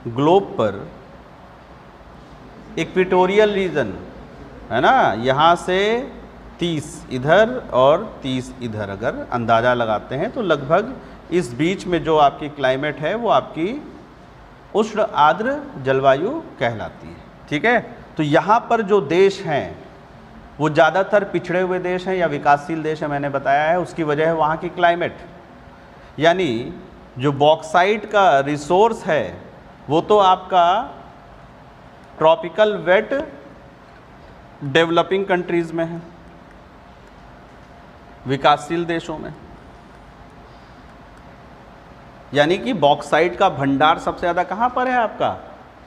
Globe पर equatorial region है ना, यहाँ से 30 इधर और 30 इधर अगर अंदाज़ा लगाते हैं तो लगभग इस बीच में जो आपकी क्लाइमेट है वो आपकी उष्ण आर्द्र जलवायु कहलाती है। ठीक है, तो यहाँ पर जो देश हैं वो ज़्यादातर पिछड़े हुए देश हैं या विकासशील देश हैं, मैंने बताया है। उसकी वजह है वहाँ की क्लाइमेट, यानी जो बॉक्साइट का रिसोर्स है वो तो आपका ट्रॉपिकल वेट डेवलपिंग कंट्रीज़ में है, विकासशील देशों में, यानी कि बॉक्साइट का भंडार सबसे ज़्यादा कहाँ पर है आपका,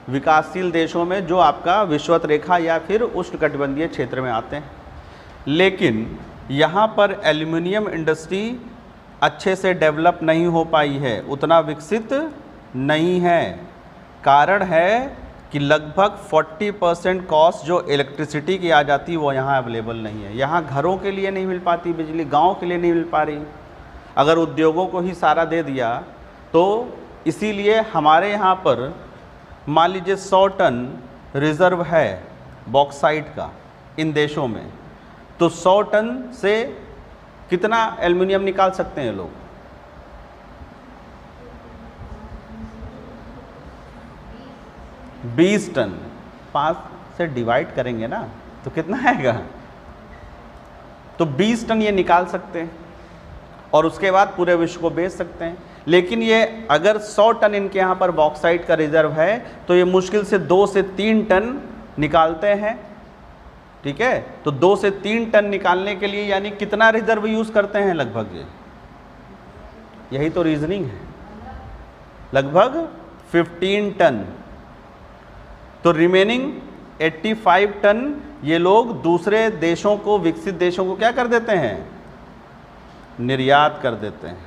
विकासशील देशों में, जो आपका विषुवत रेखा या फिर उष्णकटिबंधीय क्षेत्र में आते हैं। लेकिन यहाँ पर एल्युमिनियम इंडस्ट्री अच्छे से डेवलप नहीं हो पाई है, उतना विकसित नहीं है। कारण है कि लगभग 40% कॉस्ट जो इलेक्ट्रिसिटी की आ जाती वो यहाँ अवेलेबल नहीं है। यहाँ घरों के लिए नहीं मिल पाती बिजली, गांव के लिए नहीं मिल पा रही, अगर उद्योगों को ही सारा दे दिया तो इसीलिए हमारे यहाँ पर मान लीजिए 100 टन रिज़र्व है बॉक्साइट का इन देशों में, तो 100 टन से कितना एल्युमिनियम निकाल सकते हैं लोग? 20 टन। 5 से डिवाइड करेंगे ना तो कितना आएगा? तो 20 टन ये निकाल सकते हैं और उसके बाद पूरे विश्व को बेच सकते हैं। लेकिन ये अगर 100 टन इनके यहाँ पर बॉक्साइट का रिजर्व है तो ये मुश्किल से 2 से 3 टन निकालते हैं। ठीक है, तो 2 से 3 टन निकालने के लिए यानी कितना रिजर्व यूज़ करते हैं लगभग? यही तो रीजनिंग है, लगभग 15 टन। तो रिमेनिंग 85 टन ये लोग दूसरे देशों को, विकसित देशों को क्या कर देते हैं? निर्यात कर देते हैं,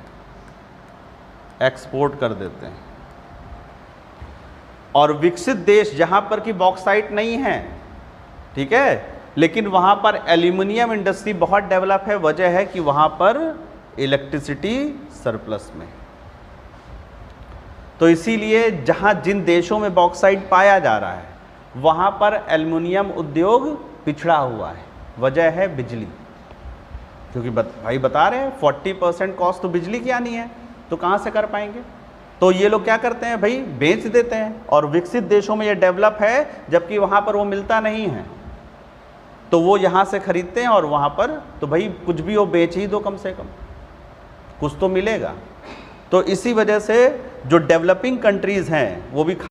एक्सपोर्ट कर देते हैं। और विकसित देश जहां पर कि बॉक्साइट नहीं है, ठीक है, लेकिन वहां पर एल्यूमिनियम इंडस्ट्री बहुत डेवलप है। वजह है कि वहां पर इलेक्ट्रिसिटी सरप्लस में। तो इसीलिए जहां जिन देशों में बॉक्साइट पाया जा रहा है वहां पर एल्युमिनियम उद्योग पिछड़ा हुआ है। वजह है बिजली, क्योंकि भाई बता रहे हैं 40% कॉस्ट तो बिजली की आनी है, तो कहाँ से कर पाएंगे? तो ये लोग क्या करते हैं भाई, बेच देते हैं। और विकसित देशों में ये डेवलप है, जबकि वहाँ पर वो मिलता नहीं है, तो वो यहाँ से खरीदते हैं और वहाँ पर तो भाई कुछ भी वो बेच ही दो, कम से कम कुछ तो मिलेगा। तो इसी वजह से जो डेवलपिंग कंट्रीज़ हैं वो भी